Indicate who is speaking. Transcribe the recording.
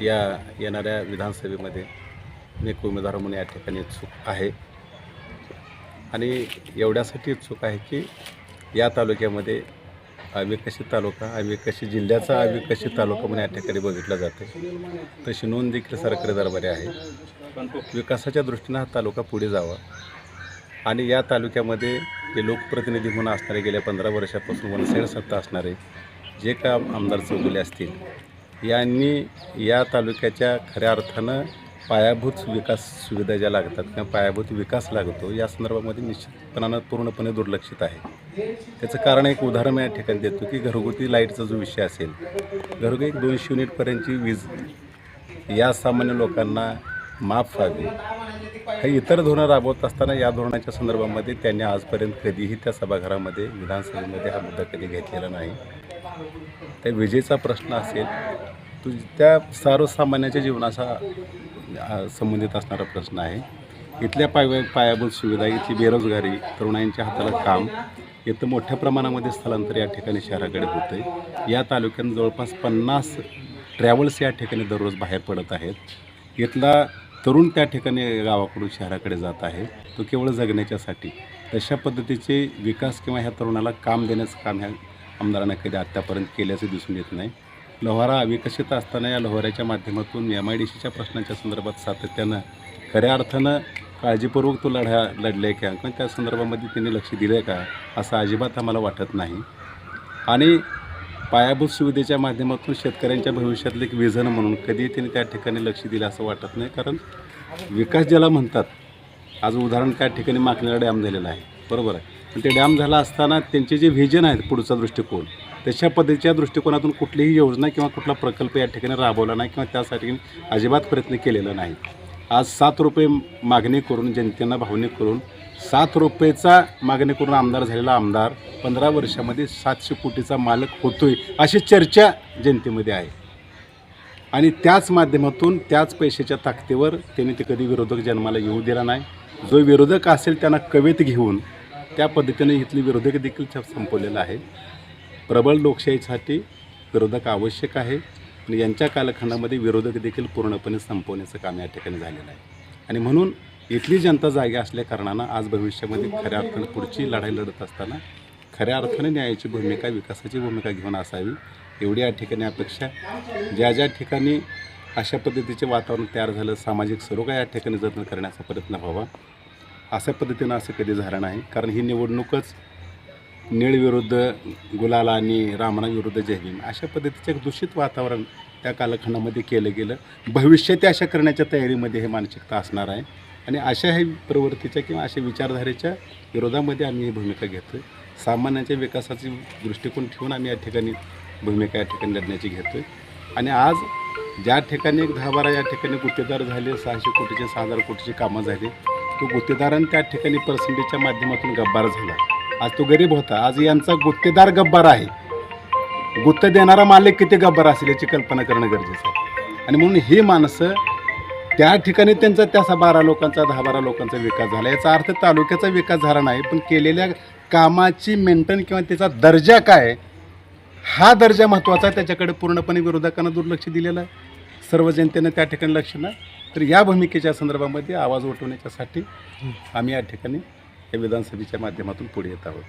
Speaker 1: या येणाऱ्या विधानसभेमध्ये अनेक उमेदवार म्हणून या ठिकाणी इच्छुक आहे आणि एवढ्यासाठी इच्छुक आहे की या तालुक्यामध्ये अविकसित तालुका, अविकसित जिल्ह्याचा अविकसित तालुका म्हणून या ठिकाणी बघितला जातो. तशी नोंद देखील सरकारी दरबारी आहे. विकासाच्या दृष्टीनं हा तालुका पुढे जावा आणि या तालुक्यामध्ये जे लोकप्रतिनिधी म्हणून असणारे गेल्या 15 वर्षापासून वनसाईड सत्ता असणारे जे काम आमदार चौगुले असतील यांनी या तालुक्याच्या खऱ्या अर्थानं पायाभूत विकास सुविधा ज्या लागतात किंवा पायाभूत विकास लागतो या संदर्भामध्ये निश्चितपणानं पूर्णपणे दुर्लक्षित आहे. त्याचं कारण एक उदाहरण या ठिकाणी देतो की घरगुती लाईटचा जो विषय असेल, घरगुती 200 युनिटपर्यंतची वीज या सामान्य लोकांना माफ व्हावी, हे इतर धोरणं राबवत असताना या धोरणाच्या संदर्भामध्ये त्यांनी आजपर्यंत कधीही त्या सभागृहामध्ये विधानसभेमध्ये हा मुद्दा कधी घेतलेला नाही. त्या विजेचा प्रश्न असेल तो त्या सर्वसामान्याच्या जीवनाचा संबंधित असणारा प्रश्न आहे. इथल्या पायाभूत सुविधा, इथली बेरोजगारी, तरुणांच्या हाताला काम, इथं मोठ्या प्रमाणामध्ये स्थलांतर या ठिकाणी शहराकडे होतं आहे. या तालुक्यात जवळपास 50 ट्रॅव्हल्स या ठिकाणी दररोज बाहेर पडत आहेत. इथला तरुण त्या ठिकाणी गावाकडून शहराकडे जात आहे, तो केवळ जगण्याच्यासाठी. तशा पद्धतीचे विकास किंवा ह्या तरुणाला काम देण्याचं काम ह्या आमदारांना कधी आत्तापर्यंत केल्याचं दिसून येत नाही. लोहारा अविकसित असताना या लोहाऱ्याच्या माध्यमातून MIDCच्या प्रश्नांच्या संदर्भात सातत्यानं खऱ्या अर्थानं काळजीपूर्वक तो लढा लढले का किंवा त्या संदर्भामध्ये त्यांनी लक्ष दिलं आहे का असं अजिबात आम्हाला वाटत नाही. आणि पायाभूत सुविधेच्या माध्यमातून शेतकऱ्यांच्या भविष्यातलं एक विजन म्हणून कधी त्यांनी त्या ठिकाणी लक्ष दिलं असं वाटत नाही. कारण विकास ज्याला म्हणतात, आज उदाहरण त्या ठिकाणी माकणीला डॅम झालेला आहे, बरोबर आहे. पण ते डॅम झाला असताना त्यांचे जे व्हिजन आहेत, पुढचा दृष्टिकोन, तशा पद्धतीच्या दृष्टिकोनातून कुठलीही योजना किंवा कुठला प्रकल्प या ठिकाणी राबवला नाही किंवा त्यासाठी अजिबात प्रयत्न केलेला नाही. आज 7 रुपये मागणी करून, जनतेला भावनिक करून 7 रुपयेचा मागणी करून आमदार झालेला आमदार 15 वर्षामध्ये 700 कोटीचा मालक होतोय अशी चर्चा जनतेमध्ये आहे. आणि त्याच माध्यमातून त्याच पैशाच्या ताकदीवर त्यांनी ते कधी विरोधक जन्माला येऊ दिला नाही. जो विरोधक असेल त्यांना कवेत घेऊन त्या पद्धतीने इथली विरोधक देखील संपवलेला आहे. प्रबळ लोकशाहीसाठी विरोधक आवश्यक आहे आणि यांच्या कालखंडामध्ये विरोधक देखील पूर्णपणे संपवण्याचं काम या ठिकाणी झालेलं आहे. आणि म्हणून इथली जनता जागी असल्या कारणानं आज भविष्यामध्ये खऱ्या अर्थानं पुढची लढाई लढत असताना खऱ्या अर्थाने न्यायाची भूमिका, विकासाची भूमिका घेऊन असावी एवढी या ठिकाणी अपेक्षा. ज्या ठिकाणी अशा पद्धतीचे वातावरण तयार झालं, सामाजिक सरोगा या ठिकाणी जतन करण्याचा प्रयत्न व्हावा. अशा पद्धतीनं असं कधी झालं नाही. कारण ही निवडणूकच नीळ विरुद्ध गुलाल आणि रामना विरुद्ध जय भीम अशा पद्धतीचं एक दूषित वातावरण त्या कालखंडामध्ये केलं गेलं. भविष्य ते अशा करण्याच्या तयारीमध्ये हे मानसिकता असणार आहे आणि अशा हे प्रवृत्तीच्या किंवा अशा विचारधारेच्या विरोधामध्ये आम्ही ही भूमिका घेतो. सामान्यांच्या विकासाची दृष्टिकोन ठेवून आम्ही या ठिकाणी भूमिका या ठिकाणी लढण्याची घेतो. आणि आज ज्या ठिकाणी एक 10-12 या ठिकाणी गुत्तेदार झाले, 600 कोटीचे 6,000 कोटीची कामं झाली, तो गुत्तेदारांनी त्या ठिकाणी पर्सेंटेजच्या माध्यमातून गब्बार झाला. आज तो गरीब होता, आज यांचा गुत्तेदार गब्बार आहे. गुत्त देणारा मालक किती गब्बार असेल याची कल्पना करणं गरजेचं आहे. आणि म्हणून ही माणसं त्या ठिकाणी त्यांचा त्या 12 लोकांचा 10-12 लोकांचा विकास झाला. याचा अर्थ तालुक्याचा विकास झाला नाही, पण केलेल्या कामाची मेंटेन किंवा त्याचा दर्जा काय, हा दर्जा महत्त्वाचा आहे. त्याच्याकडे पूर्णपणे विरोधकांना दुर्लक्ष दिलेलं आहे, सर्व जनतेनं त्या ठिकाणी लक्ष नाही. तर या भूमिकेच्या संदर्भामध्ये आवाज उठवण्याच्यासाठी आम्ही या ठिकाणी या विधानसभेच्या माध्यमातून पुढे येत आहोत.